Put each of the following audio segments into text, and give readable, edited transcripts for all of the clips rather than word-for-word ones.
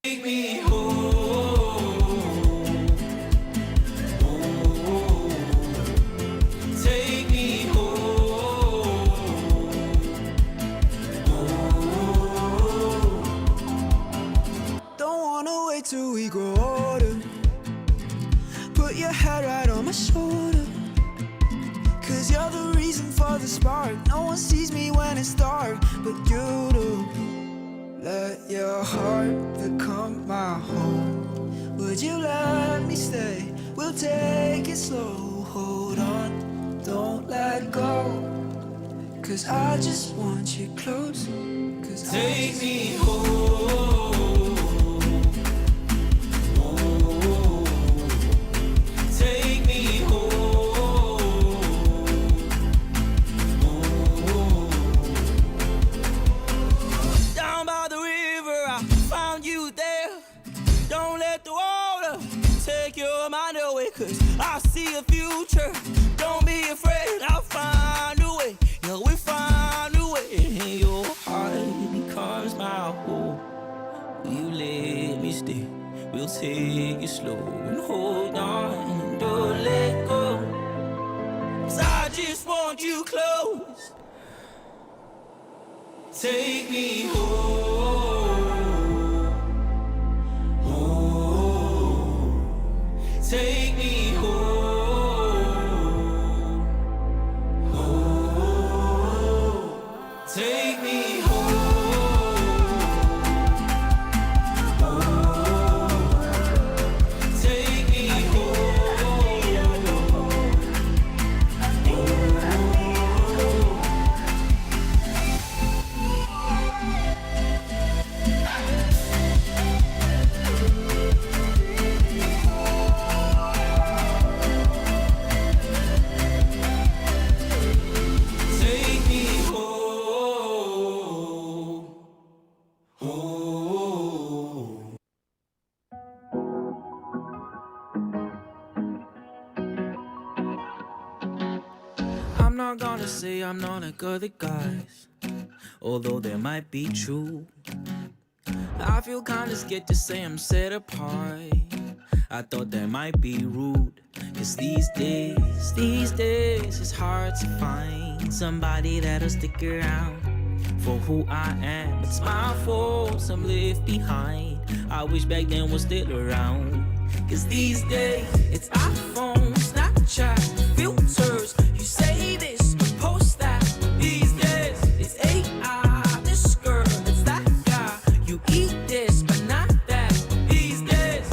Take me home. Oh, take me home. Oh. Don't wanna wait till we grow older. Put your head right on my shoulder. Cause you're the reason for the spark. No one sees me when it's dark, but you do. Let your heart become my home. Would you let me stay? We'll take it slow. Hold on, don't let go. Cause I just want you close. Cause Take me home. Oh, take me home. Oh. Down by the river, I found you there. Don't let the water take your mind away, cause I see a future. Don't be afraid, I'll find a way. Yeah, we find a way. Your heart becomes my home. Will you let me stay? We'll take it slow and hold on and don't let go. Cause I just want you close. Take me home. Oh, take me home. Oh, take me home. Take me I'm not gonna say I'm not like other guys, although that might be true. I feel kinda scared to say I'm set apart. I thought that might be rude, cause these days it's hard to find somebody that'll stick around for who I am. It's my fault I'm left behind. I wish back then was still around, cause these days it's iPhone, Snapchat, filters. You say this, but post that. These days it's AI, this girl, it's that guy. You eat this, but not that. These days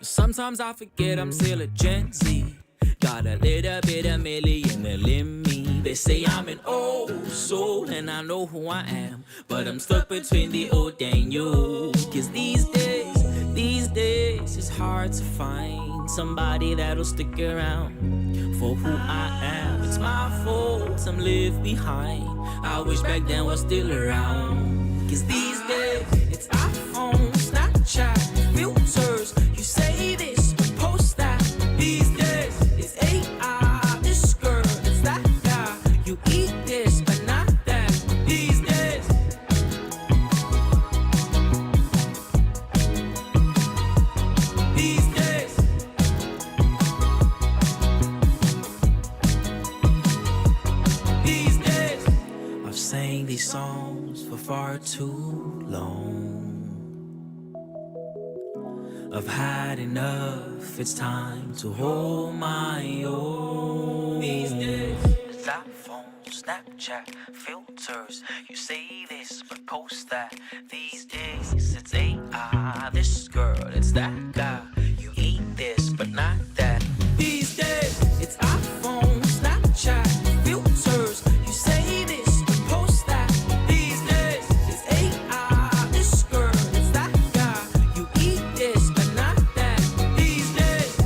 sometimes I forget I'm still a Gen Z. Got a little bit of millennial in me. They say I'm an old soul and I know who I am, but I'm stuck between the old and new. Cause these days it's hard to find somebody that'll stick around for who I am. It's my fault I'm left behind. I wish back then was still around. Cause these days it's iPhone, Snapchat, filters. You say this, post that. These days it's AI, this girl, it's that guy. You eat this, but not that. These days I've sang these songs for far too long. I've had enough, it's time to hold my own. These days it's iPhone, Snapchat, filters. You say this, but post that. These days it's AI, this girl, it's that guy. You eat this, but not that. These days it's iPhone, Snapchat, filters. You say this, but post that. These days it's AI, this girl, it's that guy. You eat this, but not that. These days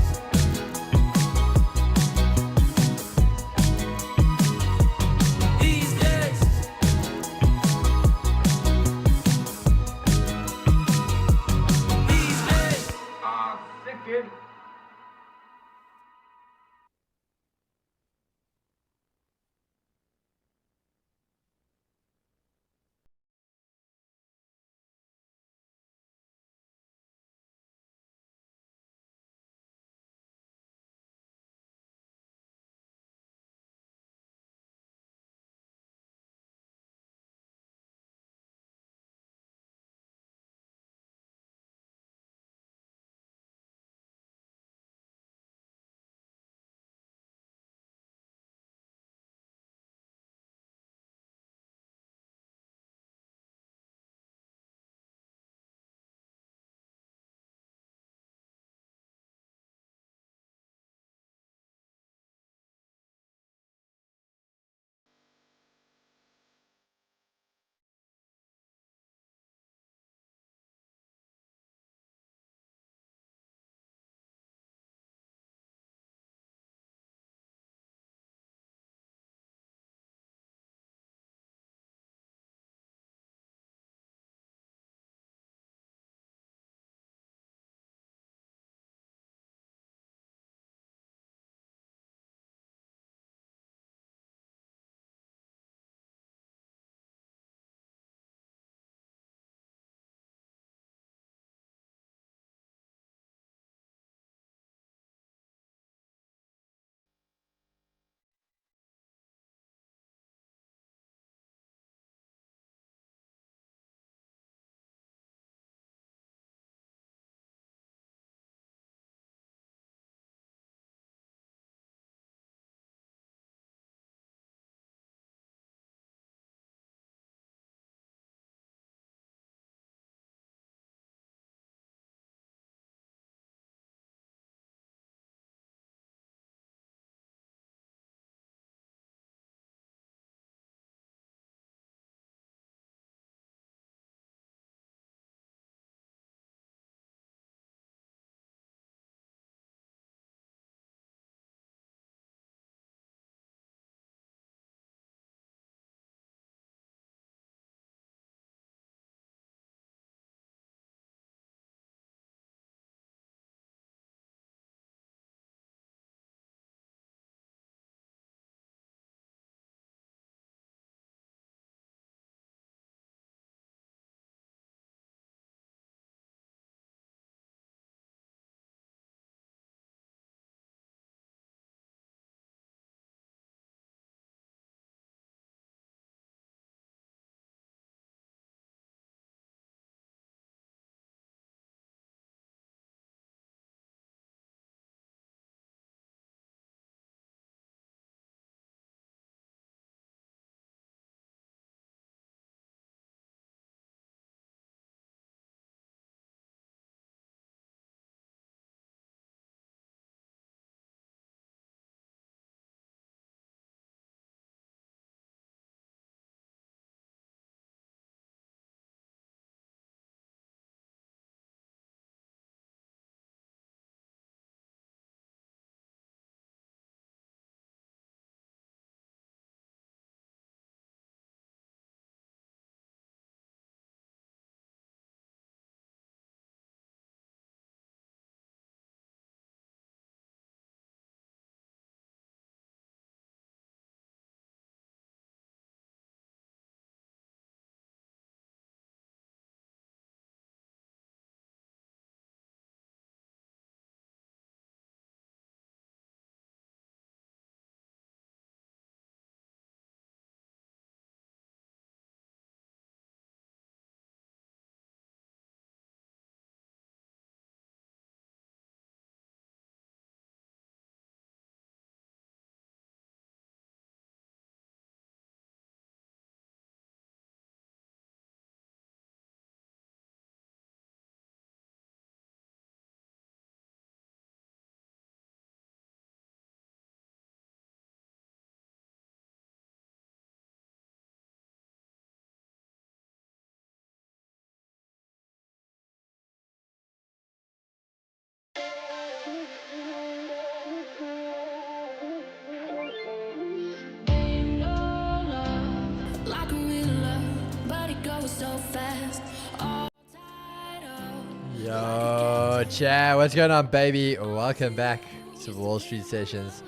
Chat, what's going on, baby? Welcome back to Wall Street Sessions.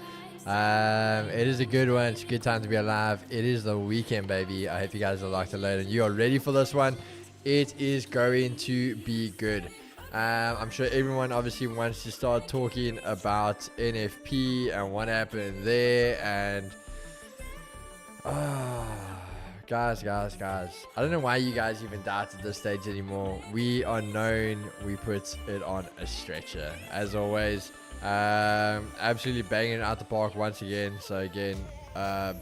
It is a good one. It's a good time to be alive. It is the weekend, baby. I hope you guys are locked and loaded and you are ready for this one. It is going to be good. I'm sure everyone obviously wants to start talking about NFP and what happened there. And guys, I don't know why you guys even doubt at this stage anymore. We are known. We put it on a stretcher as always. Absolutely banging it out the park once again. So again,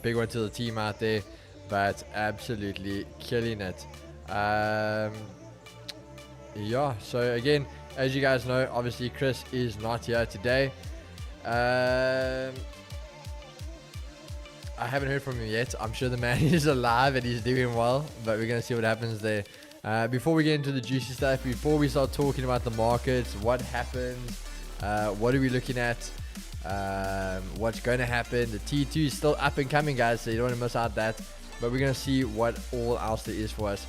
big one to the team out there, but absolutely killing it. Yeah, so again, as you guys know, obviously Chris is not here today. I haven't heard from him yet. I'm sure the man is alive and he's doing well, but we're going to see what happens there. Before we get into the juicy stuff, before we start talking about the markets, what happened, what are we looking at, what's going to happen. The T2 is still up and coming, guys, so you don't want to miss out that. But we're going to see what all else there is for us.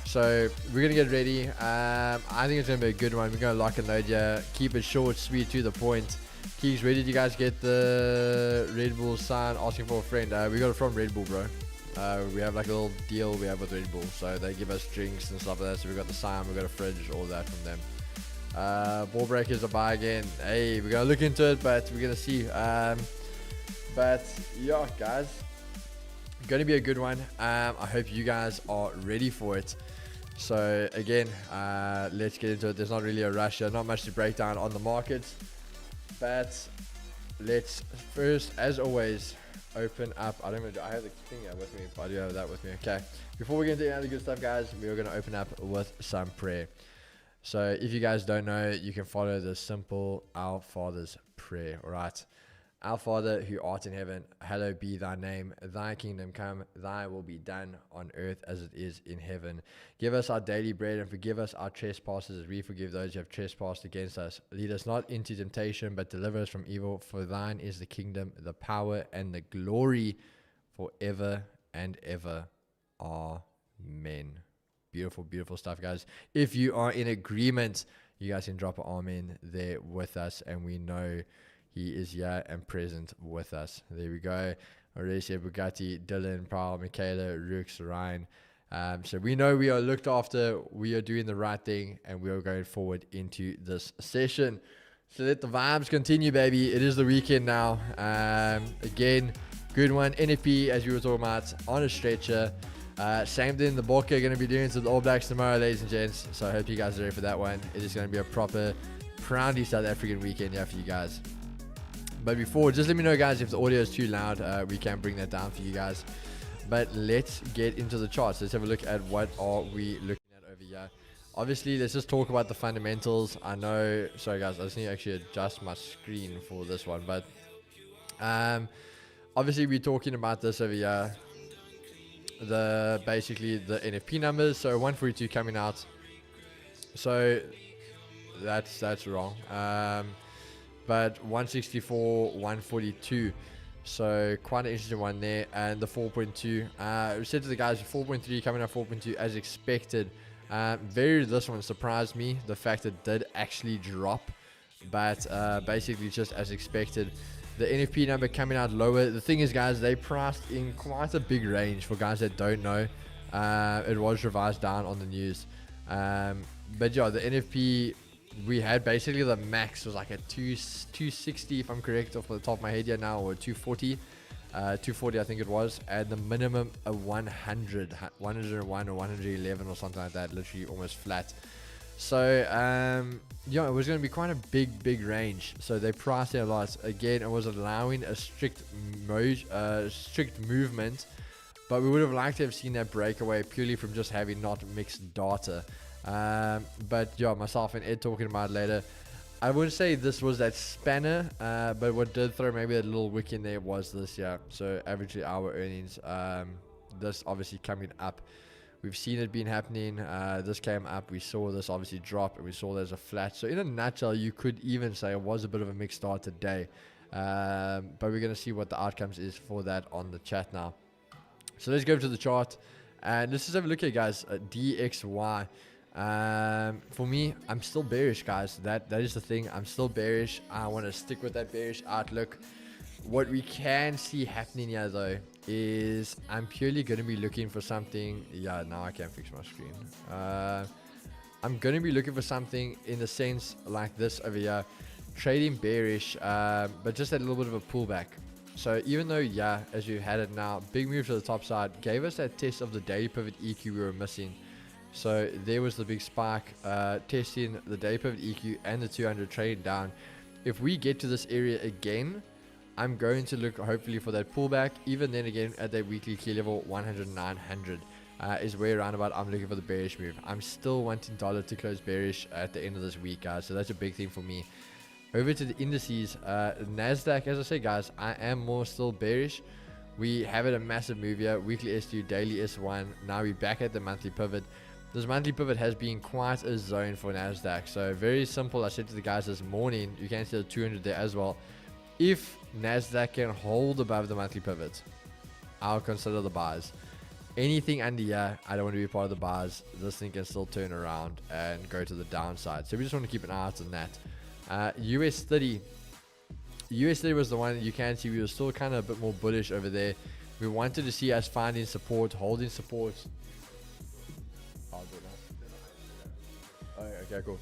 So we're going to get ready. I think it's going to be a good one. We're going to lock and load here. Keep it short, sweet, to the point. Keeks, where did you guys get the Red Bull sign asking for a friend? We got it from Red Bull, bro. We have like a little deal we have with Red Bull. So they give us drinks and stuff like that. So we got the sign, we got a fridge, all that from them. Ball breakers are buy again. Hey, we're going to look into it, but we're going to see. But yeah, guys, going to be a good one. I hope you guys are ready for it. So again, let's get into it. There's not really a rush here. Not much to break down on the markets. But let's first, as always, open up. I have the thing here with me, but I do have that with me. Okay. Before we get into any other good stuff, guys, we are going to open up with some prayer. So if you guys don't know, you can follow the simple Our Father's prayer. All right. Our Father who art in heaven, hallowed be thy name. Thy kingdom come, thy will be done on earth as it is in heaven. Give us our daily bread and forgive us our trespasses as we forgive those who have trespassed against us. Lead us not into temptation, but deliver us from evil. For thine is the kingdom, the power, and the glory forever and ever. Amen. Beautiful, beautiful stuff, guys. If you are in agreement, you guys can drop an amen there with us, and we know He is here and present with us. There we go. Horacia, Bugatti, Dylan, Paul, Michaela, Rooks, Ryan. So we know we are looked after. We are doing the right thing, and we are going forward into this session. So let the vibes continue, baby. It is the weekend now. Again, good one. NFP, as we were talking about, on a stretcher. Same thing. The Bokke are going to be doing to the All Blacks tomorrow, ladies and gents. So I hope you guys are ready for that one. It is going to be a proper, proudly South African weekend here for you guys. But before, just let me know, guys, if the audio is too loud. We can bring that down for you guys. But let's get into the charts. Let's have a look at what are we looking at over here. Obviously, let's just talk about the fundamentals. I know, sorry guys, I just need to actually adjust my screen for this one. But obviously, we're talking about this over here. Basically the NFP numbers. So 142 coming out. So that's wrong. But 164, 142. So quite an interesting one there. And the 4.2. We said to the guys, 4.3 coming out 4.2 as expected. This one surprised me. The fact it did actually drop. But basically just as expected. The NFP number coming out lower. The thing is, guys, they priced in quite a big range for guys that don't know. It was revised down on the news. But yeah, the NFP, we had basically the max was like a 260, if I'm correct, off the top of my head here now, or 240. 240, I think it was. And the minimum a 100, 101 or 111 or something like that, literally almost flat. So, yeah, it was going to be quite a big range. So they priced it a lot. Again, it was allowing a strict movement, but we would have liked to have seen that breakaway purely from just having not mixed data. But yeah, myself and Ed talking about it later. I wouldn't say this was that spanner, but what did throw maybe a little wick in there was this, yeah. So averagely our earnings, this obviously coming up. We've seen it been happening. This came up. We saw this obviously drop, and we saw there's a flat. So in a nutshell, you could even say it was a bit of a mixed start today. But we're going to see what the outcomes is for that on the chat now. So let's go to the chart. And let's just have a look at, guys, DXY. For me, I'm still bearish, guys. That is the thing. I'm still bearish. I want to stick with that bearish outlook. What we can see happening here, though, is I'm purely going to be looking for something. Yeah, now I can't fix my screen. I'm going to be looking for something in the sense like this over here. Trading bearish, but just a little bit of a pullback. So even though, yeah, as you had it now, big move to the top side, gave us that test of the daily pivot EQ we were missing. So there was the big spike, testing the daily pivot EQ and the 200 trading down. If we get to this area again, I'm going to look hopefully for that pullback. Even then again at that weekly key level 10900 is where around about I'm looking for the bearish move. I'm still wanting dollar to close bearish at the end of this week, guys. So that's a big thing for me. Over to the indices, Nasdaq, as I say, guys, I am more still bearish. We have had a massive move here, weekly S2, daily S1. Now we're back at the monthly pivot. This monthly pivot has been quite a zone for Nasdaq. So very simple. I said to the guys this morning, you can see the 200 there as well. If Nasdaq can hold above the monthly pivot, I'll consider the buys. Anything under here, I don't want to be part of the buys. This thing can still turn around and go to the downside. So we just want to keep an eye out on that. US 30. US 30 was the one that you can see we were still kind of a bit more bullish over there. We wanted to see us finding support, holding support. Oh, okay, cool.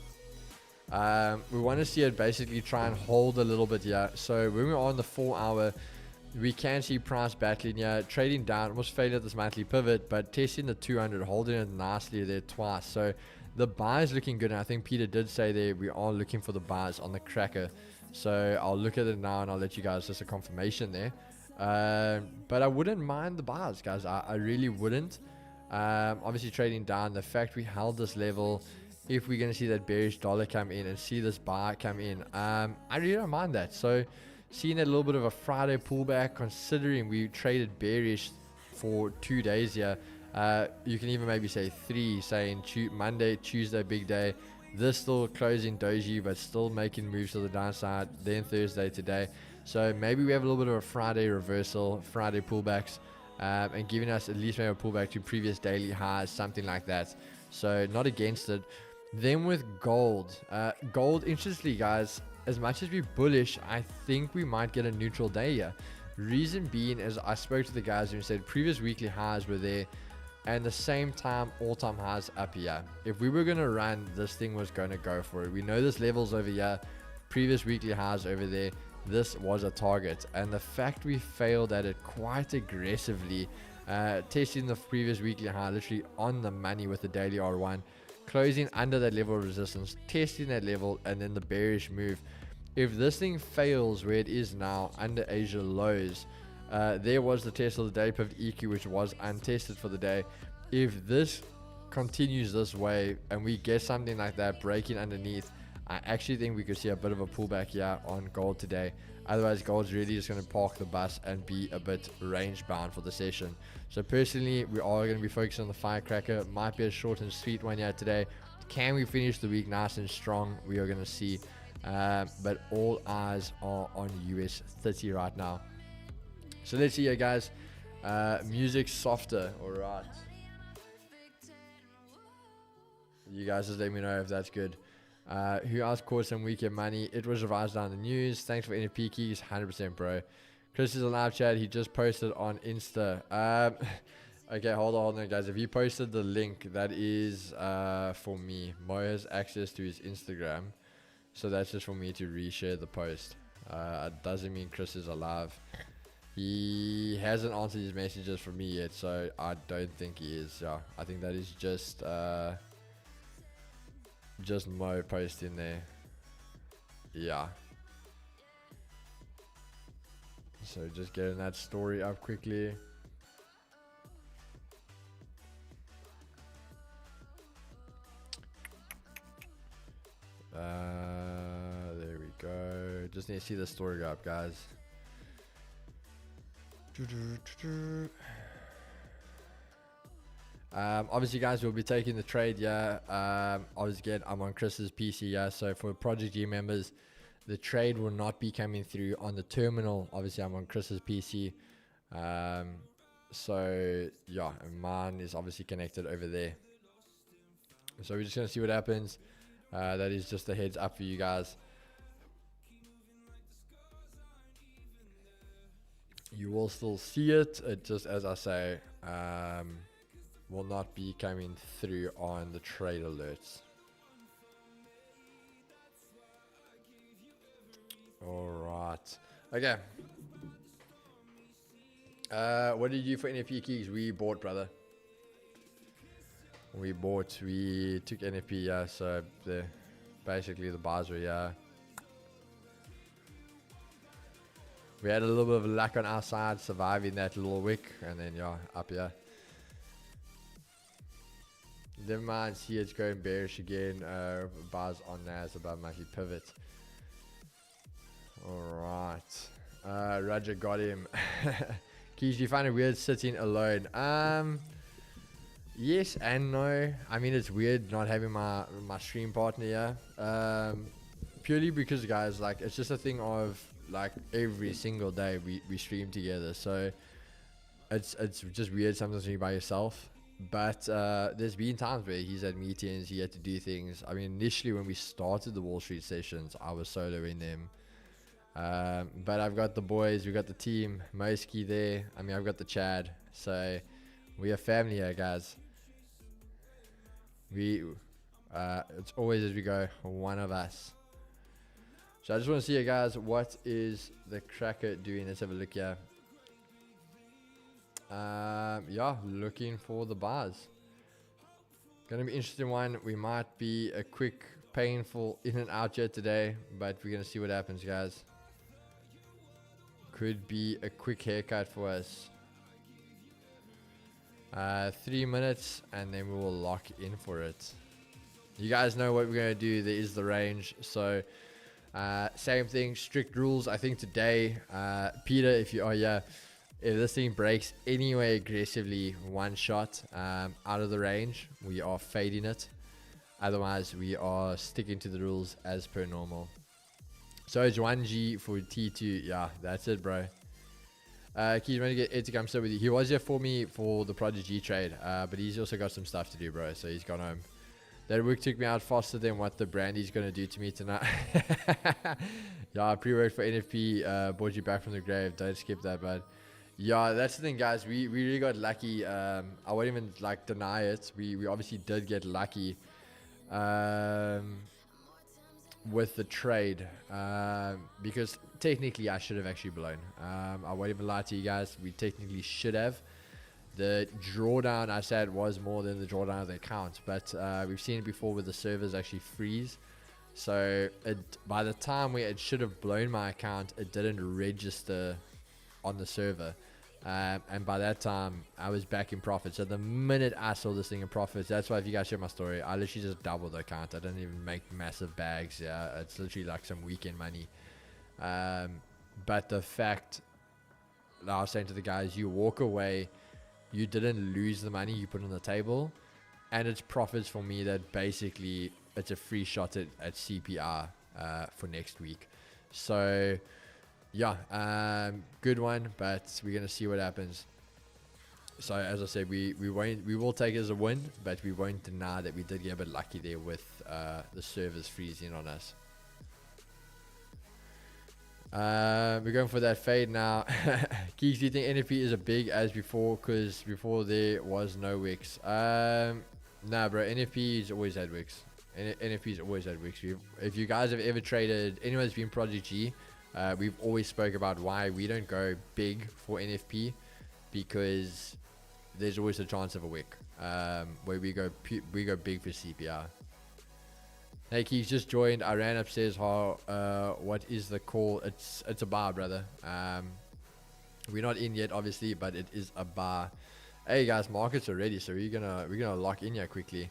We want to see it basically try and hold a little bit here. So when we're on the 4 hour, we can see price battling here, trading down, almost failing at this monthly pivot, but testing the 200, holding it nicely there twice. So the buy is looking good, and I think Peter did say there we are looking for the buys on the cracker. So I'll look at it now and I'll let you guys just a confirmation there. But I wouldn't mind the buys, guys. I really wouldn't. Obviously trading down, the fact we held this level, if we're going to see that bearish dollar come in and see this buy come in, I really don't mind that. So seeing a little bit of a Friday pullback, considering we traded bearish for 2 days here, you can even maybe say 3, saying Monday, Tuesday, big day. This still closing doji, but still making moves to the downside. Then Thursday today. So maybe we have a little bit of a Friday reversal, Friday pullbacks, and giving us at least maybe a pullback to previous daily highs, something like that. So not against it. Then with gold, interestingly, guys, as much as we're bullish, I think we might get a neutral day here. Reason being, as I spoke to the guys who said previous weekly highs were there, and the same time all-time highs up here. If we were going to run, this thing was going to go for it. We know this level's over here, previous weekly highs over there. This was a target, and the fact we failed at it quite aggressively, testing the previous weekly high literally on the money with the daily R1, closing under that level of resistance, testing that level, and then the bearish move. If this thing fails where it is now under Asia lows, there was the test of the day pivot EQ, which was untested for the day. If this continues this way and we get something like that breaking underneath, I actually think we could see a bit of a pullback here on gold today. Otherwise, gold's really just going to park the bus and be a bit range bound for the session. So personally, we are going to be focusing on the firecracker. Might be a short and sweet one here today. Can we finish the week nice and strong? We are going to see. But all eyes are on US 30 right now. So let's see here, guys. Music softer. All right. You guys just let me know if that's good. Who else caught some weekend money? It was revised down the news. Thanks for NFP keys. 100%, bro. Chris is a live chat. He just posted on Insta. Okay, hold on, guys. If you posted the link, that is for me. Mo has access to his Instagram. So that's just for me to reshare the post. It doesn't mean Chris is alive. He hasn't answered his messages for me yet, so I don't think he is. Yeah, I think that is just Mo posting there. Yeah. So just getting that story up quickly. There we go. Just need to see the story go up, guys. Obviously, guys, we'll be taking the trade. Yeah. Obviously, again, I'm on Chris's PC. Yeah. So for Project G members, the trade will not be coming through on the terminal. Obviously, I'm on Chris's PC. So yeah, and mine is obviously connected over there. So we're just going to see what happens. That is just a heads up for you guys. You will still see it. It just, as I say, will not be coming through on the trade alerts. All right. Okay. What did you do for NFP keys? We bought, brother. We took NFP, yeah. So basically the bars were, yeah. We had a little bit of luck on our side, surviving that little wick, and then yeah, up here. Never mind, see it's going bearish again. Bars on NAS above monthly pivot. Alright. Roger got him. Keys, do you find it weird sitting alone? Yes and no. I mean, it's weird not having my stream partner here. Purely because, guys, like, it's just a thing of, like, every single day we stream together. So it's just weird sometimes when you're by yourself. But there's been times where he's at meetings, he had to do things. I mean, initially when we started the Wall Street sessions, I was soloing them. But I've got the boys, we've got the team, Moski there. I mean, I've got the Chad. So we are family here, guys. It's always as we go, one of us. So I just want to see you guys, what is the cracker doing? Let's have a look here. Yeah, looking for the bars. Gonna be interesting one. We might be a quick, painful in and out here today, but we're gonna see what happens, guys. Could be a quick haircut for us. 3 minutes, and then we will lock in for it. You guys know what we're gonna do. There is the range, so same thing, strict rules. I think today, Peter, if you are here, if this thing breaks anyway aggressively, one shot out of the range, we are fading it. Otherwise, we are sticking to the rules as per normal. So it's 1G for T2. Yeah, that's it, bro. Keys, ready to get Ed to come sit with you. He was here for me for the Prodigy trade, but he's also got some stuff to do, bro. So he's gone home. That work took me out faster than what the brandy's going to do to me tonight. Yeah, I pre-worked for NFP, brought you back from the grave. Don't skip that, bud. Yeah, that's the thing, guys. We really got lucky. I won't even like deny it. We obviously did get lucky with the trade, because technically I should have actually blown. I won't even lie to you guys. We technically should have. The drawdown I said was more than the drawdown of the account, but we've seen it before where the servers actually freeze. So by the time it should have blown my account, it didn't register on the server, and by that time I was back in profit. So the minute I saw this thing in profits, that's why if you guys share my story, I literally just doubled the account. I didn't even make massive bags. Yeah, it's literally like some weekend money. But the fact, I was saying to the guys, you walk away, you didn't lose the money you put on the table, and it's profits for me that basically it's a free shot at CPR for next week. So yeah, good one, but we're gonna see what happens. So as I said, we will take it as a win, but we won't deny that we did get a bit lucky there with the servers freezing on us. We're going for that fade now. Keeks, do you think NFP is as big as before? Because before there was no wicks. Nah, bro, NFP's always had wicks. NFP's always had wicks. If you guys have ever traded, anyone that's been Project G, we've always spoke about why we don't go big for NFP, because there's always a chance of a wick, where we go big for CPR. Hey, Keys just joined. I ran upstairs. What is the call? It's a bar, brother. We're not in yet, obviously, but it is a bar. Hey guys, markets are ready, so we're gonna lock in here quickly.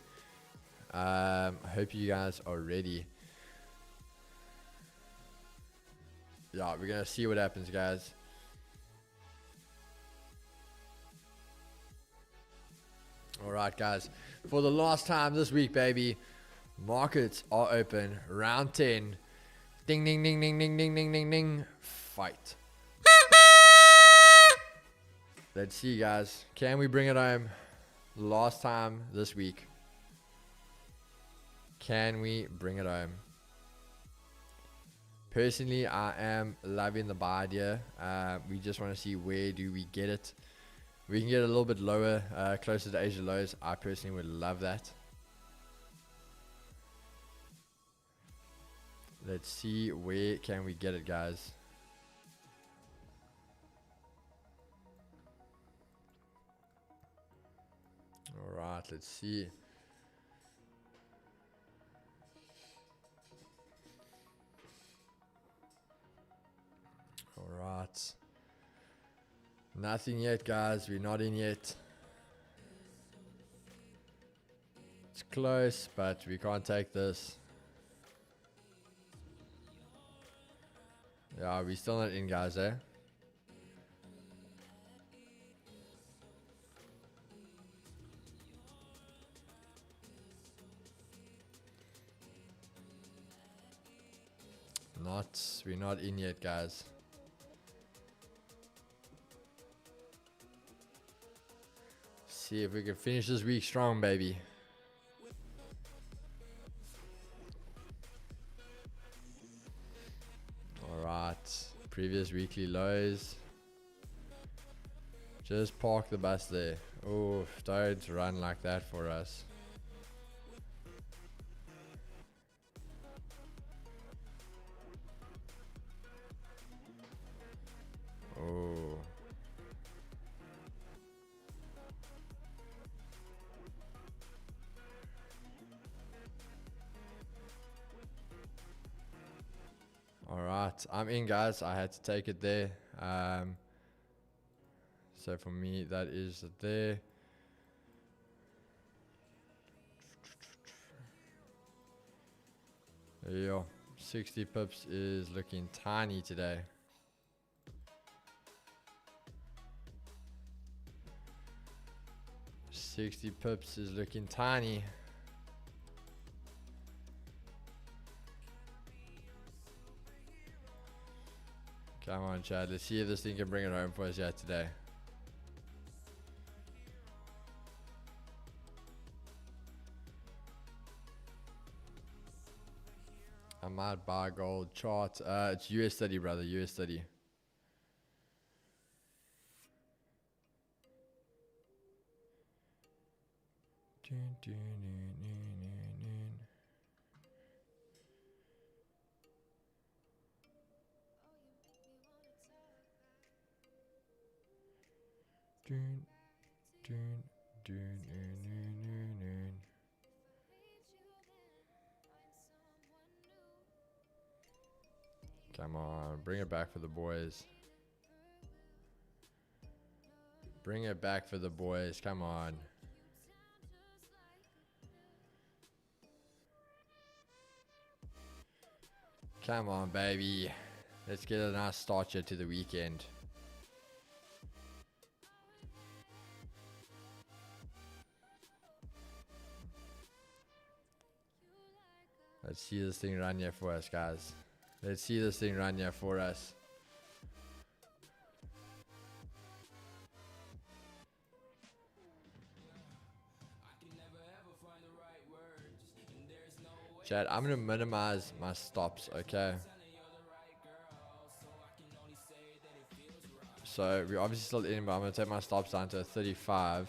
Hope you guys are ready. Yeah, we're gonna see what happens, guys. All right, guys. For the last time this week, baby. Markets are open. Round 10. Ding, ding, ding, ding, ding, ding, ding, ding, ding. Fight. Let's see, guys. Can we bring it home? Last time this week. Can we bring it home? Personally, I am loving the buy idea. We just want to see where do we get it. We can get a little bit lower, closer to Asia lows. I personally would love that. Let's see where can we get it, guys. All right, let's see. All right. Nothing yet, guys. We're not in yet. It's close, but we can't take this. Yeah, we're still not in, guys, eh? We're not in yet, guys. See if we can finish this week strong, baby. Alright, previous weekly lows. Just park the bus there. Oh, don't run like that for us. Oh. Alright, I'm in, guys. I had to take it there. So for me, that is there. There you go. 60 pips is looking tiny today. $60 pips is looking tiny. Come on, Chad. Let's see if this thing can bring it home for us yet today. I might buy gold chart. It's US 30, brother. US 30. Come on, bring it back for the boys. Bring it back for the boys. Come on. Come on, baby. Let's get a nice start here to the weekend. Let's see this thing run here for us, guys. Let's see this thing run here for us. Chad, I'm going to minimize my stops, okay? So, we're obviously still in, but I'm going to take my stops down to a 35.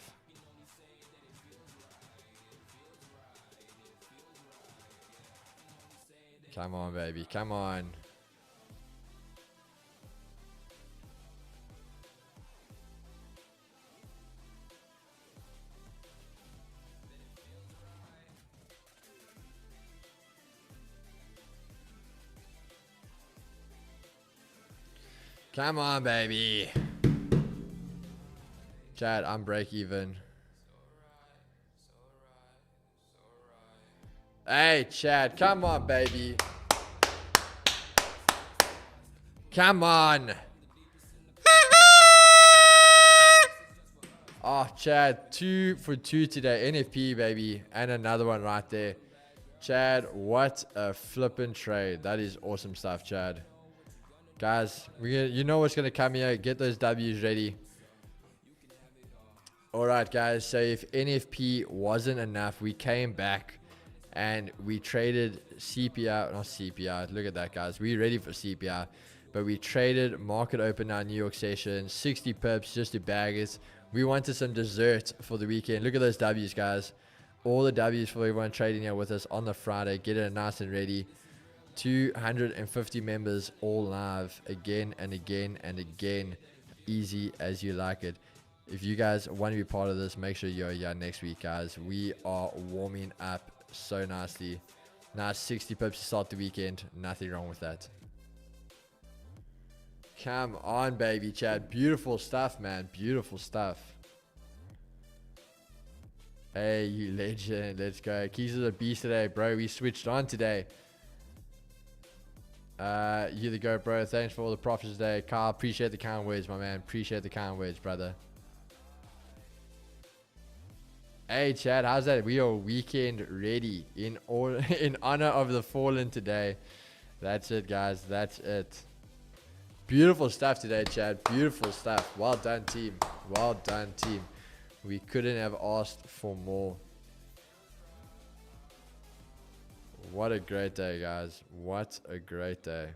Come on, baby. Come on. Come on, baby. Chad, I'm break even. Hey, Chad, come on, baby. Come on. Oh, Chad, 2 for 2 today. NFP, baby. And another one right there. Chad, what a flippin' trade. That is awesome stuff, Chad. Guys, you know what's going to come here. Get those W's ready. All right, guys. So if NFP wasn't enough, we came back and we traded CPI, not CPI. Look at that, guys. We're ready for CPI, but we traded market open our New York session, 60 pips just to bag it. We wanted some dessert for the weekend. Look at those W's, guys. All the W's for everyone trading here with us on the Friday. Get it nice and ready. 250 members all live again and again and again. Easy as you like it. If you guys want to be part of this, make sure you're here next week, guys. We are warming up so nicely. Nice 60 pips to start the weekend. Nothing wrong with that. Come on, baby Chad. Beautiful stuff, man. Beautiful stuff. Hey, you legend. Let's go. Keys is a beast today, bro. We switched on today. You the go, bro. Thanks for all the profits today. Carl, appreciate the kind words, my man. Appreciate the kind words, brother. Hey, Chad, how's that? We are weekend ready in honor of the fallen today. That's it, guys. That's it. Beautiful stuff today, Chad. Beautiful stuff. Well done, team. Well done, team. We couldn't have asked for more. What a great day, guys. What a great day.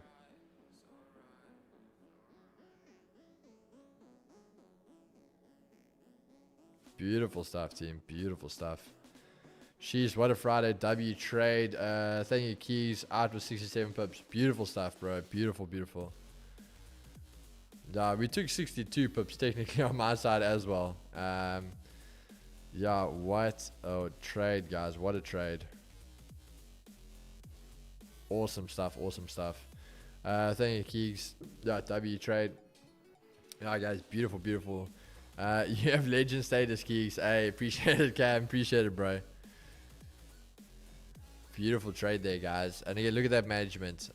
Beautiful stuff, team. Beautiful stuff. Sheesh, what a Friday. W trade. Thank you, Keys. Out with 67 pips. Beautiful stuff, bro. Beautiful, beautiful. We took 62 pips technically on my side as well. Yeah, what a trade, guys. What a trade. Awesome stuff. Awesome stuff. Thank you, Keys. Yeah, W trade. Yeah, guys. Beautiful, beautiful. You have legend status, Keys. Hey, appreciate it, Cam. Appreciate it, bro. Beautiful trade there, guys. And again, look at that management.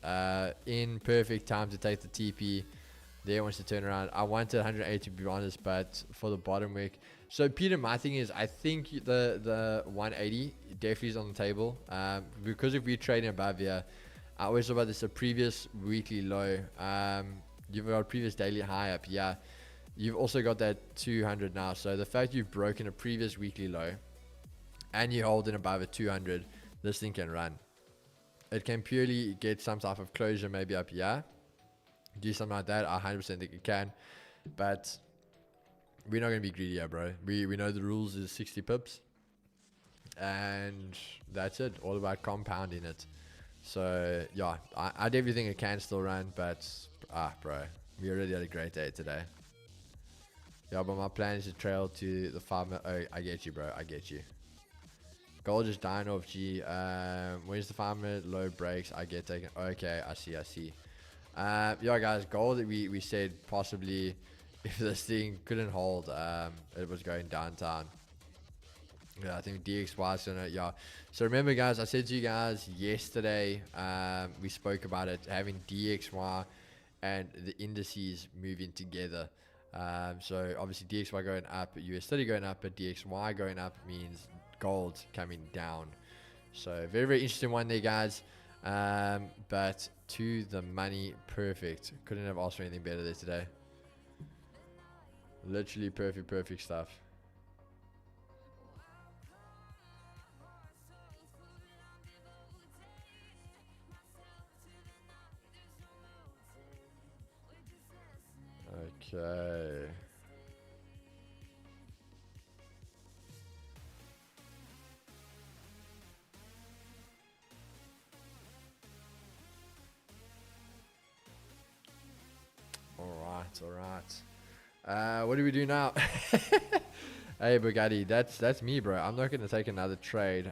In perfect time to take the TP. There wants to turn around. I wanted 180 to be honest, but for the bottom wick. So Peter, my thing is, I think the 180 definitely is on the table. Because if we're trading above here, I always talk about this, a previous weekly low. You've got a previous daily high up, yeah. You've also got that 200 now. So the fact you've broken a previous weekly low and you're holding above a 200, this thing can run. It can purely get some type of closure maybe up here. Do something like that. I 100% think it can. But we're not going to be greedy here, bro. We know the rules is 60 pips. And that's it. All about compounding it. So, yeah. I definitely think it can still run. But, bro. We already had a great day today. Yeah, but my plan is to trail to the farmer. Oh, I get you, bro. I get you. Gold just dying off, G. Where's the farmer? Low breaks. I get taken. Okay, I see, I see. Yeah, guys, gold that we said possibly if this thing couldn't hold, it was going downtown. Yeah, I think DXY is gonna, yeah. So remember, guys, I said to you guys yesterday, we spoke about it, having DXY and the indices moving together. So obviously DXY going up, US30 going up, but DXY going up means gold coming down. So very, very interesting one there, guys. But to the money, perfect. Couldn't have asked for anything better there today. Literally perfect stuff. Okay. All right. What do we do now? Hey, Bugatti, that's me, bro. I'm not gonna take another trade.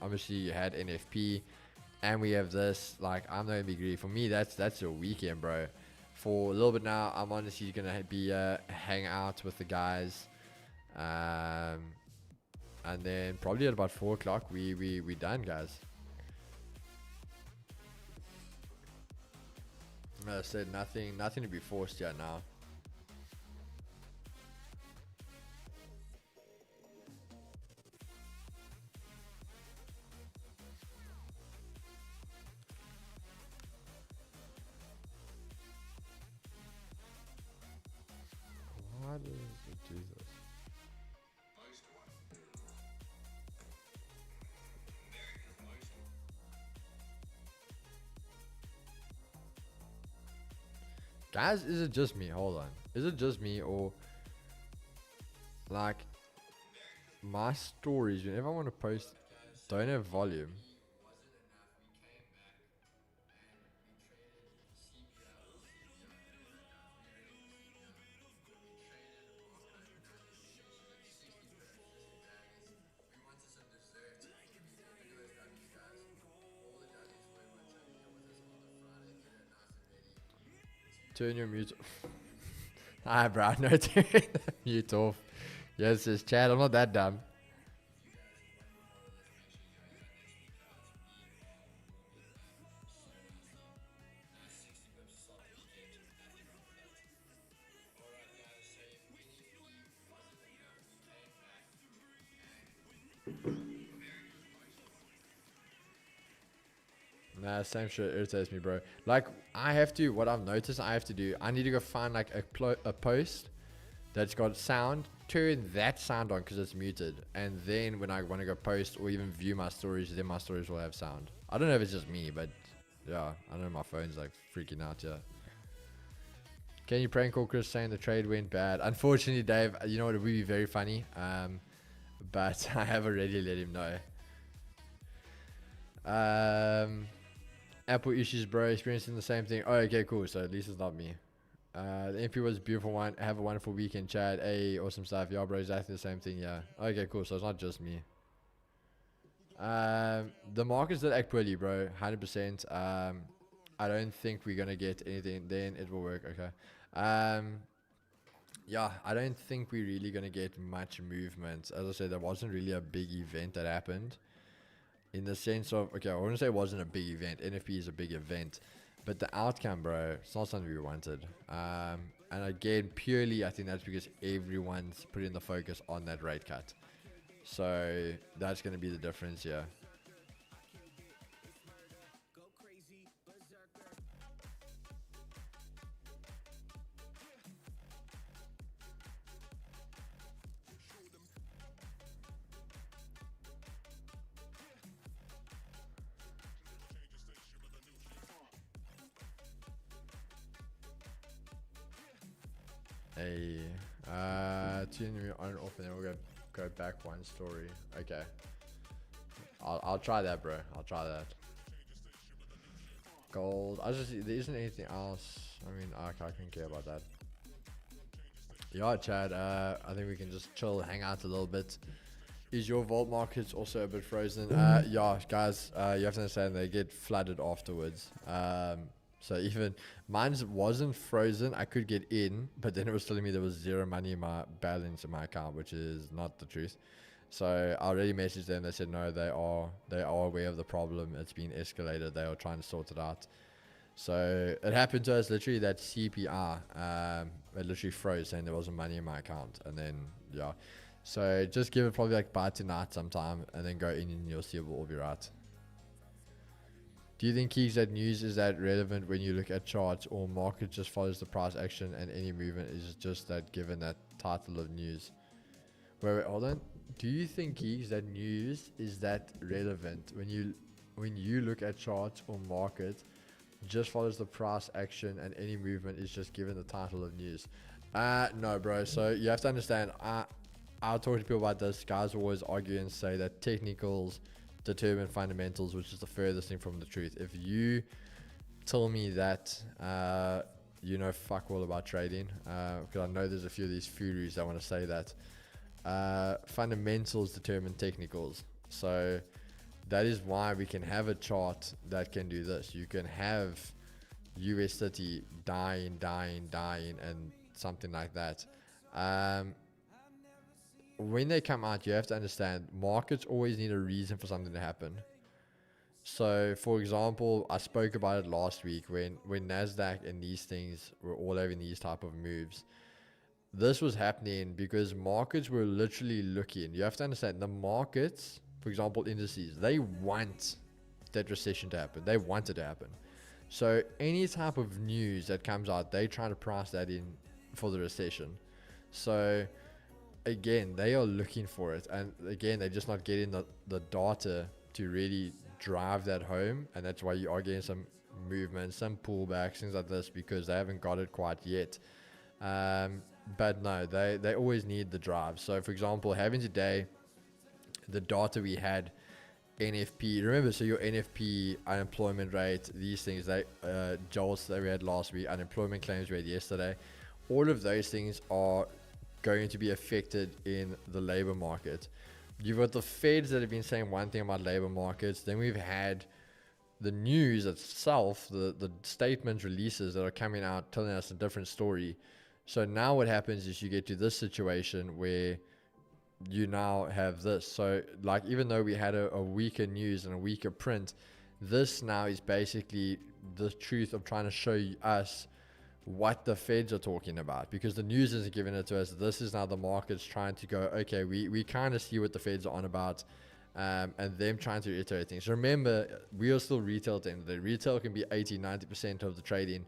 Obviously you had NFP, and we have this. Like, I'm not gonna be greedy. For me, that's a weekend, bro. For a little bit now, I'm honestly gonna be hang out with the guys, and then probably at about 4 o'clock we done, guys. I said nothing to be forced yet now. Why does it do this? Guys, is it just me? Hold on. Is it just me, or like my stories, whenever I want to post, don't have volume? Turn your mute. Hi, bro. No, turn the mute off. Yes, it's Chad. I'm not that dumb. Nah, same shit irritates me, bro. Like, I have to, what I've noticed I have to do, I need to go find like a post that's got sound, turn that sound on because it's muted. And then when I want to go post or even view my stories, then my stories will have sound. I don't know if it's just me, but yeah, I know my phone's like freaking out, yeah. Can you prank call Chris saying the trade went bad? Unfortunately, Dave, you know what, it would be very funny. But I have already let him know. Apple issues, bro. Experiencing the same thing. Oh, okay, cool. So at least it's not me. The NFP was a beautiful one. Have a wonderful weekend, Chad. Hey, awesome stuff. Yeah, bro. Exactly the same thing. Yeah. Okay, cool. So it's not just me. The markets did act poorly, bro. 100%. I don't think we're gonna get anything. Then it will work. Okay. Yeah, I don't think we're really gonna get much movement. As I said, there wasn't really a big event that happened. In the sense of, okay, I wouldn't say it wasn't a big event. NFP is a big event. But the outcome, bro, it's not something we wanted. And again, purely, I think that's because everyone's putting the focus on that rate cut. So that's going to be the difference here. Hey, tune me on and off, and then we'll go back one story. Okay, I'll try that, bro. I'll try that. Gold. There isn't anything else. I mean, I couldn't care about that. Yeah, Chad. I think we can just chill, hang out a little bit. Is your vault markets also a bit frozen? Yeah, guys. You have to understand they get flooded afterwards. So even mine wasn't frozen. I could get in, but then it was telling me there was zero money in my balance in my account, which is not the truth. So I already messaged them. They said no, they are aware of the problem. It's been escalated. They are trying to sort it out. So it happened to us literally that CPR. It literally froze saying there wasn't money in my account, and then yeah. So just give it probably like by tonight sometime, and then go in and you'll see it will all be right. Do you think keys that news is that relevant when you look at charts, or market just follows the price action and any movement is just that given that title of news? Wait, hold on. Do you think keys that news is that relevant when you look at charts or market just follows the price action and any movement is just given the title of news? No, bro. So you have to understand. I'll talk to people about this. Guys always argue and say that technicals determine fundamentals, which is the furthest thing from the truth. If you tell me that you know fuck all about trading, because I know there's a few of these furious that want to say that fundamentals determine technicals. So that is why we can have a chart that can do this. You can have US City dying and something like that. When they come out, you have to understand markets always need a reason for something to happen. So for example, I spoke about it last week when NASDAQ and these things were all having these type of moves. This was happening because markets were literally looking. You have to understand the markets, for example, indices, they want that recession to happen. They want it to happen. So any type of news that comes out, they try to price that in for the recession. So again, they are looking for it, and again, they're just not getting the data to really drive that home, and that's why you are getting some movements, some pullbacks, things like this, because they haven't got it quite yet. But no, they always need the drive. So for example, having today the data we had, NFP, remember, so your NFP, unemployment rate, these things, they jolts that we had last week, unemployment claims we had yesterday, all of those things are going to be affected in the labor market. You've got the feds that have been saying one thing about labor markets, then we've had the news itself, the statement releases that are coming out telling us a different story. So now what happens is you get to this situation where you now have this. So like, even though we had a weaker news and a weaker print, this now is basically the truth of trying to show us what the feds are talking about, because the news isn't giving it to us. This is now the market's trying to go, okay, we kind of see what the feds are on about, and them trying to reiterate things. Remember, we are still retail at the end of the day. Retail can be 80-90% of the trading,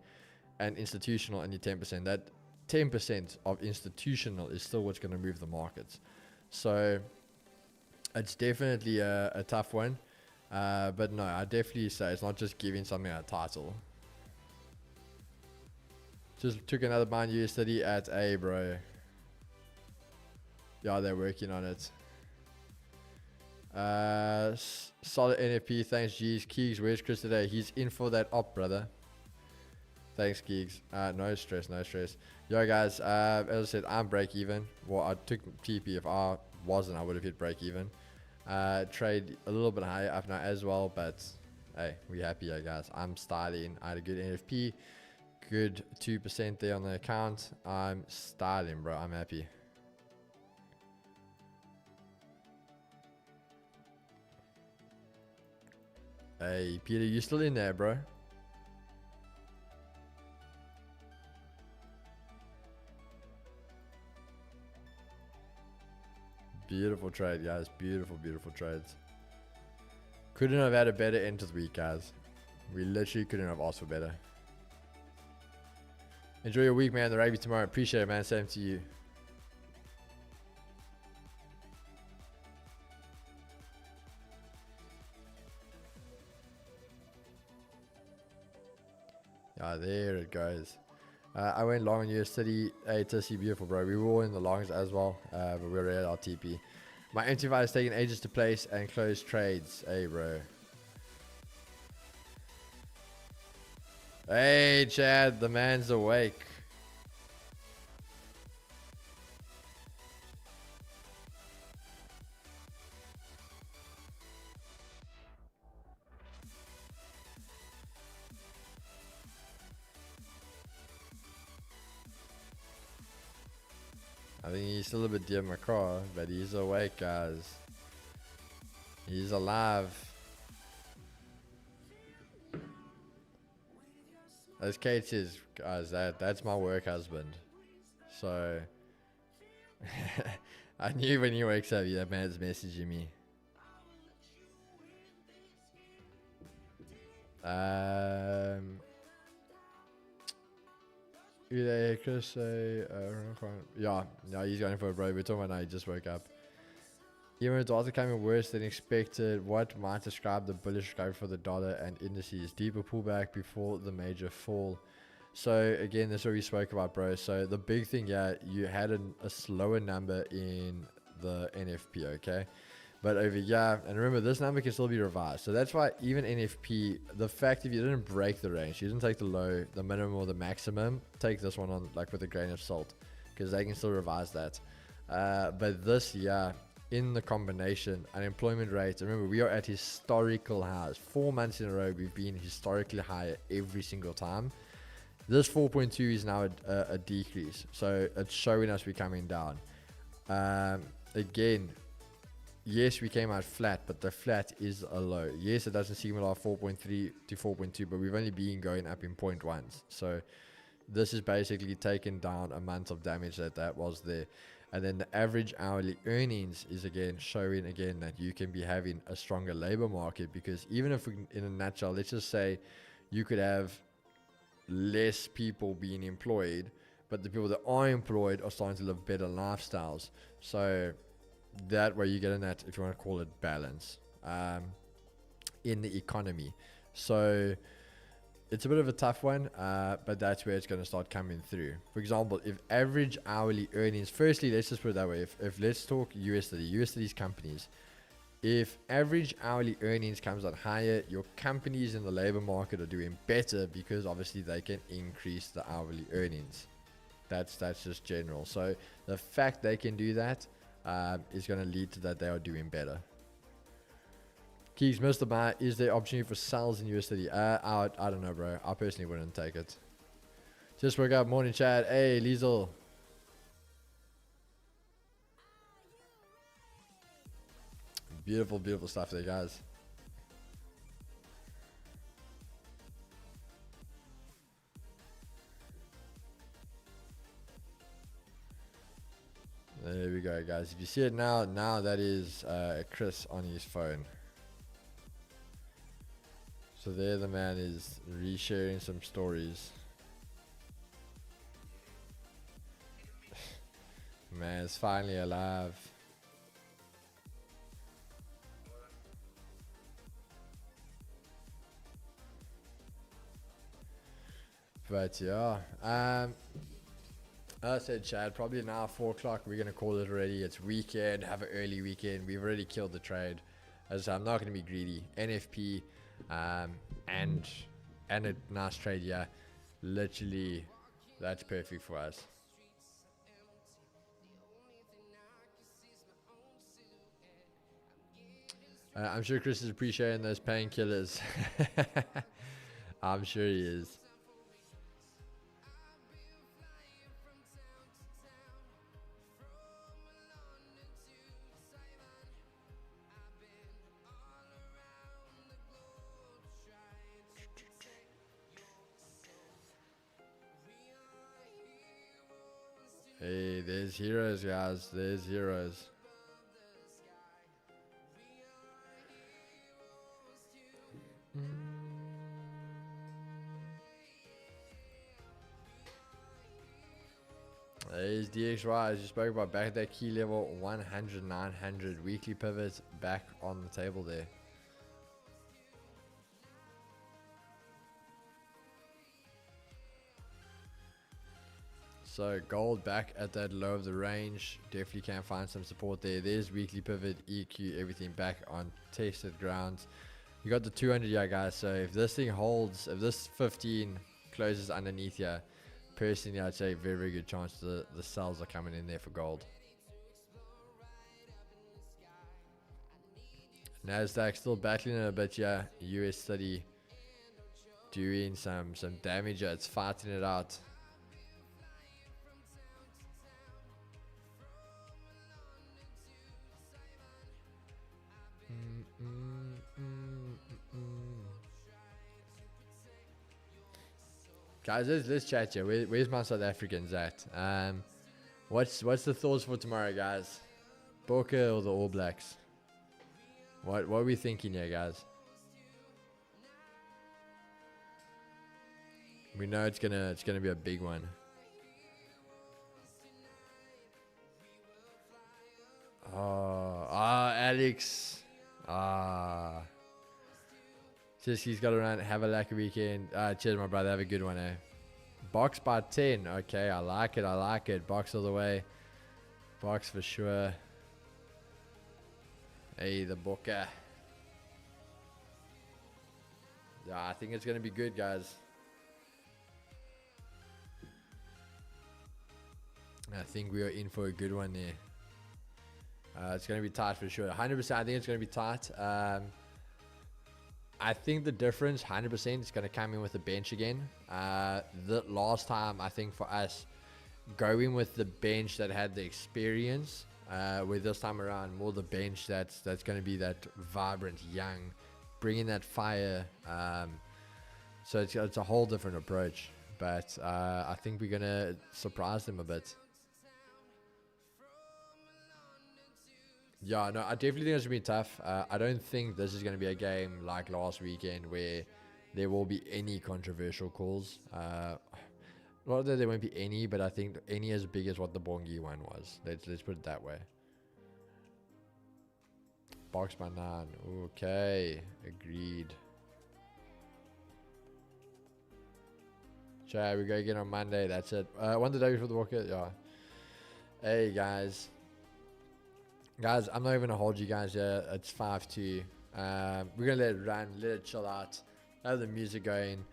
and institutional only 10%. That 10% of institutional is still what's going to move the markets. So it's definitely a tough one, but no, I definitely say it's not just giving something a title. Just took another bind yesterday at A, bro. Yeah, they're working on it. Solid NFP, thanks G's. Keegs, where's Chris today? He's in for that op, brother. Thanks, Keegs. No stress, no stress. Yo, guys, as I said, I'm break even. Well, I took TP. If I wasn't, I would have hit break even. Trade a little bit higher up now as well, but hey, we happy, guys. I'm styling. I had a good NFP. Good 2% there on the account. I'm styling, bro. I'm happy. Hey, Peter, you still in there, bro? Beautiful trade, guys. Beautiful, beautiful trades. Couldn't have had a better end to the week, guys. We literally couldn't have asked for better. Enjoy your week, man. The rugby tomorrow. Appreciate it, man. Same to you. Yeah, there it goes. I went long on yesterday. Hey, Tissy, beautiful, bro. We were all in the longs as well, but we were at our TP. My MT5 is taking ages to place and close trades. Hey, bro. Hey, Chad, the man's awake. I think he's still a bit dear Macraw, but he's awake, guys. He's alive. As Kate says, guys, that's my work husband. So I knew when he wakes up, that man's messaging me. Chris say, yeah, he's going for a bro. We're talking about now, he just woke up. Even with data coming worse than expected, what might describe the bullish scope for the dollar and indices? Deeper pullback before the major fall. So again, this is what we spoke about, bro. So the big thing, you had a slower number in the NFP, okay? But over here, and remember, this number can still be revised. So that's why even NFP, the fact if you didn't break the range, you didn't take the low, the minimum or the maximum, take this one on like with a grain of salt, because they can still revise that. But this year, in the combination, unemployment rates, remember, we are at historical highs. 4 months in a row, we've been historically higher every single time. This 4.2 is now a decrease. So it's showing us we're coming down. Again, yes, we came out flat, but the flat is a low. Yes, it doesn't seem like 4.3 to 4.2, but we've only been going up in 0.1s. So this is basically taken down a month of damage that was there. And then the average hourly earnings is again showing again that you can be having a stronger labor market, because even if we, in a nutshell, let's just say you could have less people being employed, but the people that are employed are starting to live better lifestyles. So that way you get in that, if you want to call it, balance in the economy. So it's a bit of a tough one, but that's where it's going to start coming through. For example, if average hourly earnings, firstly, let's just put it that way. If let's talk USD's companies, if average hourly earnings comes out higher, your companies in the labor market are doing better because obviously they can increase the hourly earnings. That's just general. So the fact they can do that is going to lead to that they are doing better. Keys, Mr. Buy, is there opportunity for sales in USD? I don't know, bro. I personally wouldn't take it. Just woke up, morning chat. Hey, Liesel. Beautiful, beautiful stuff there, guys. There we go, guys. If you see it now that is Chris on his phone. So there the man is resharing some stories. Man is finally alive. But yeah, I said, Chad, probably now 4 o'clock. We're gonna call it already. It's weekend. Have an early weekend. We've already killed the trade. As I'm not gonna be greedy. NFP, and a nice trade. Yeah, literally, that's perfect for us. I'm sure Chris is appreciating those painkillers. I'm sure he is. Hey, there's heroes, guys. There's heroes. There's DXY, as you spoke about, back at that key level 100, 900 weekly pivots back on the table there. So gold back at that low of the range. Definitely can find some support there. There's weekly pivot, EQ, everything back on tested grounds. You got the 200 here, guys. So if this thing holds, if this 15 closes underneath here, personally I'd say very, very good chance the sells are coming in there for gold. Nasdaq still battling a bit, yeah. US study doing some damage. It's fighting it out. Guys, let's chat here. Where's my South Africans at? What's the thoughts for tomorrow, guys? Boca or the All Blacks? What are we thinking here, guys? We know it's gonna be a big one. Alex. Just he's got to run. Have a lucky weekend. Cheers, my brother. Have a good one, eh? Box by 10. Okay, I like it. I like it. Box all the way. Box for sure. Hey, the Boca. Yeah, I think it's going to be good, guys. I think we are in for a good one there. It's going to be tight for sure. 100%. I think it's going to be tight. I think the difference, 100%, is going to come in with the bench again. The last time, I think for us, going with the bench that had the experience, with this time around, more the bench that's going to be that vibrant, young, bringing that fire. So it's a whole different approach. But I think we're going to surprise them a bit. Yeah, no, I definitely think it's going to be tough. I don't think this is going to be a game like last weekend where there will be any controversial calls. Not that there won't be any, but I think any as big as what the Bongi one was. Let's put it that way. Box by 9. Okay, agreed. Chad, we go again on Monday. That's it. One the day before the walkout. Yeah. Hey guys. Guys, I'm not even gonna hold you guys here. It's 5-2. We're gonna let it run, let it chill out, have the music going.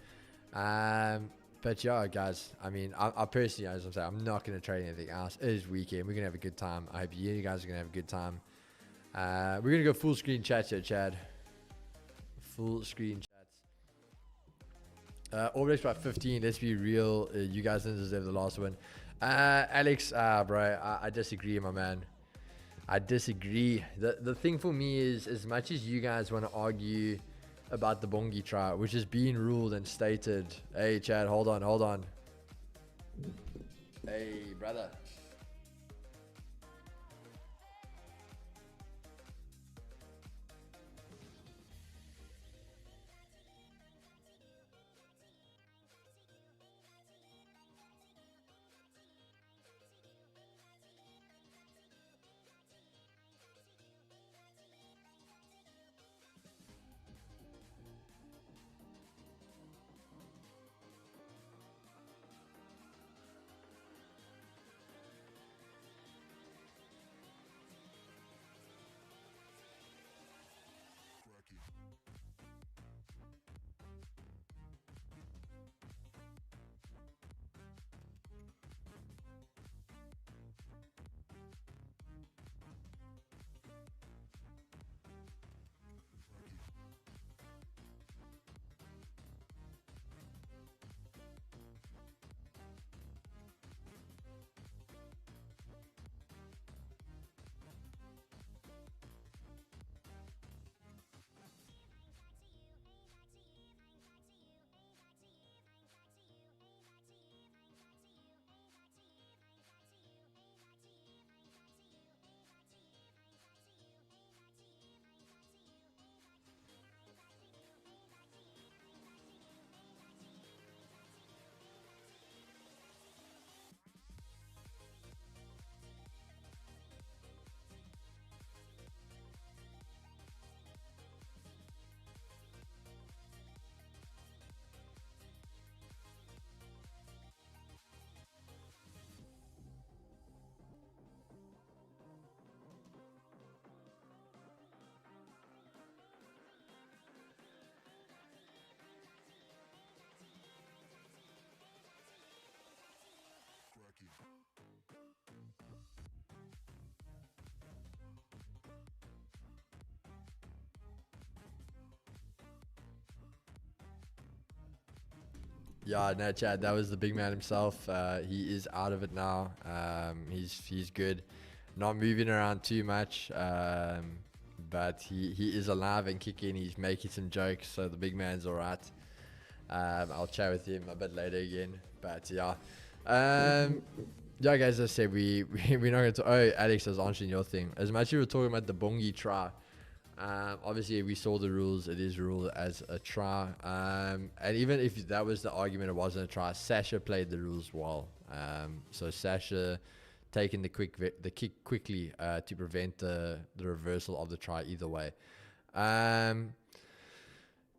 But yeah, guys, I mean, I personally, as I'm saying, I'm not gonna trade anything else. It is weekend. We're gonna have a good time. I hope you guys are gonna have a good time. We're gonna go full screen chats here, Chad. Full screen chats. Always about 15. Let's be real. You guys didn't deserve the last one. Alex, bro, I disagree, my man. I disagree. The thing for me is, as much as you guys want to argue about the bongi try, which is being ruled and stated. Hey, Chad, hold on. Hey, brother. Yeah, no, Chad, that was the big man himself. He is out of it now. He's good, not moving around too much. But he is alive and kicking. He's making some jokes, so the big man's all right. I'll chat with him a bit later again. But yeah, yeah, guys, as I said, we're not going to. Oh, Alex, I was answering your thing. As much as we were talking about the bongi try. Obviously, we saw the rules. It is ruled as a try. And even if that was the argument, it wasn't a try. Sasha played the rules well. So Sasha taking the kick quickly to prevent the reversal of the try either way.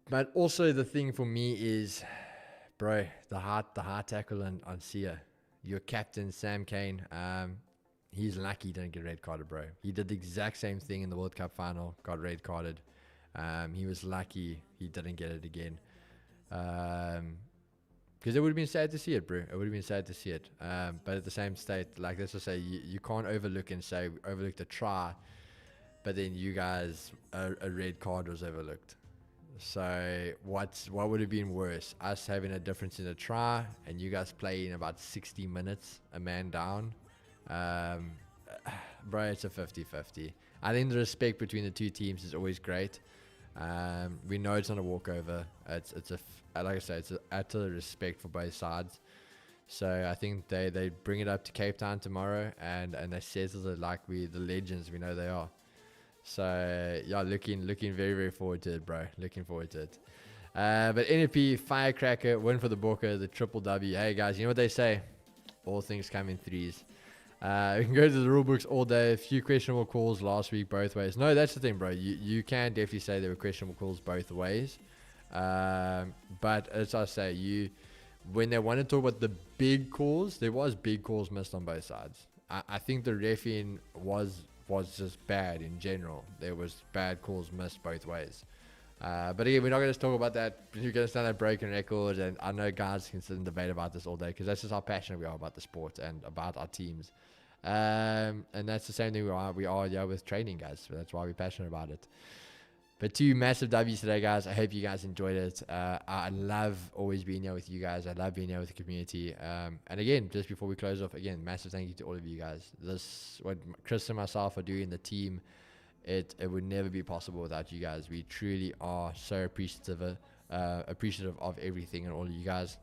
But also the thing for me is, bro, the hard tackle on Sia. Your captain Sam Kane. He's lucky he didn't get red carded, bro. He did the exact same thing in the World Cup final, got red carded. He was lucky he didn't get it again. Because it would have been sad to see it, bro. It would have been sad to see it. But at the same state, like let's just say, you can't overlook the try, but then you guys, a red card was overlooked. So what would have been worse? Us having a difference in the try and you guys playing about 60 minutes, a man down? Bro, it's a 50-50. I think the respect between the two teams is always great. We know it's not a walkover. Like I say, it's an utter respect for both sides. So I think they bring it up to Cape Town tomorrow and they settle it like the legends we know they are. So yeah, looking very, very forward to it, bro. Looking forward to it. But NFP, firecracker, win for the Booker, the triple W. Hey guys, you know what they say? All things come in threes. We can go to the rule books all day. A few questionable calls last week both ways. No, that's the thing, bro. You can definitely say there were questionable calls both ways. But as I say, when they want to talk about the big calls, there was big calls missed on both sides. I think the reffing was just bad in general. There was bad calls missed both ways. But again, we're not going to talk about that. You're going to stand at broken records, and I know guys can sit and debate about this all day because that's just how passionate we are about the sport and about our teams. And that's the same thing we are with training, guys. So that's why we're passionate about it. But 2 massive W's today, guys. I hope you guys enjoyed it. I love always being here with you guys. I love being here with the community. And again, just before we close off, again, massive thank you to all of you guys. What Chris and myself are doing, the team, it would never be possible without you guys. We truly are so appreciative of everything and all of you guys.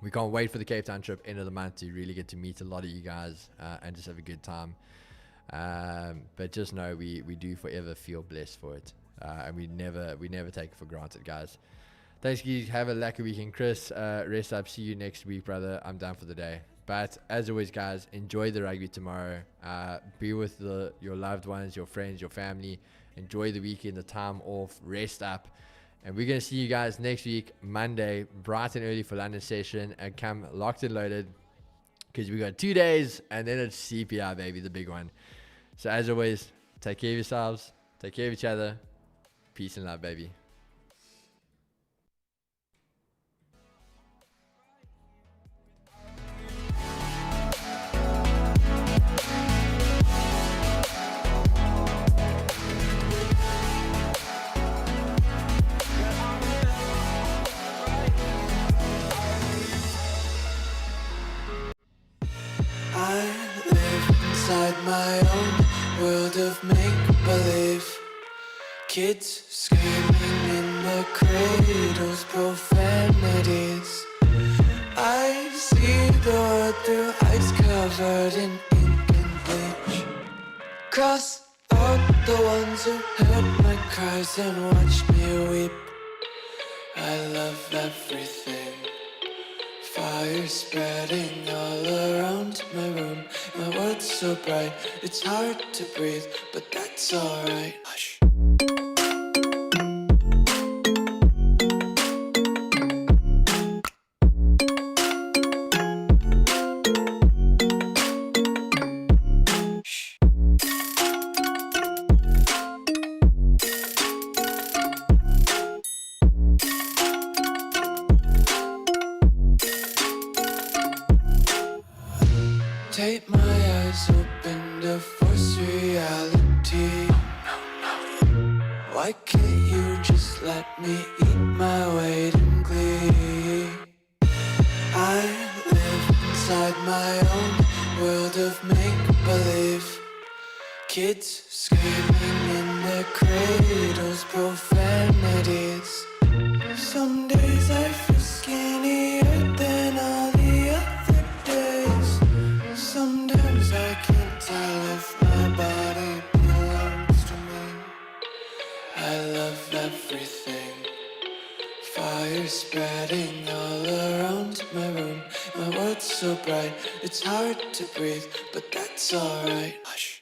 We can't wait for the Cape Town trip, end of the month, to really get to meet a lot of you guys and just have a good time. But just know we do forever feel blessed for it. And we never take it for granted, guys. Thanks, guys. Have a lucky weekend. Chris, rest up. See you next week, brother. I'm done for the day. But as always, guys, enjoy the rugby tomorrow. Be with your loved ones, your friends, your family. Enjoy the weekend, the time off. Rest up. And we're going to see you guys next week, Monday, bright and early for London session. And come locked and loaded, because we got 2 days, and then it's CPR, baby, the big one. So as always, take care of yourselves. Take care of each other. Peace and love, baby. I live inside my own world of make-believe. Kids screaming in the cradles, profanities. I see the world through eyes covered in ink and bleach. Cross out the ones who heard my cries and watched me weep. I love everything. Fire spreading all around my room. My world's so bright, it's hard to breathe, but that's alright. Hush. Take my eyes open to force reality. Why can't you just let me eat my weight in glee? I live inside my own world of make-believe. Kids screaming in their cradles, profanities. Some days I feel skinnier than all the other days. Sometimes I can't tell if my body belongs to me. I love everything. Fire spreading all around my room. My world's so bright, it's hard to breathe, but that's alright. Hush.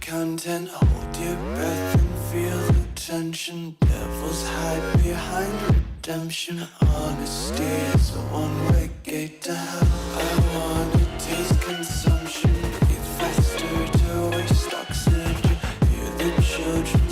Content, hold your breath and feel the tension. Devils hide behind redemption. Honesty is a one-way gate to hell. I wanna taste consumption. Breathe faster to waste oxygen. Hear the children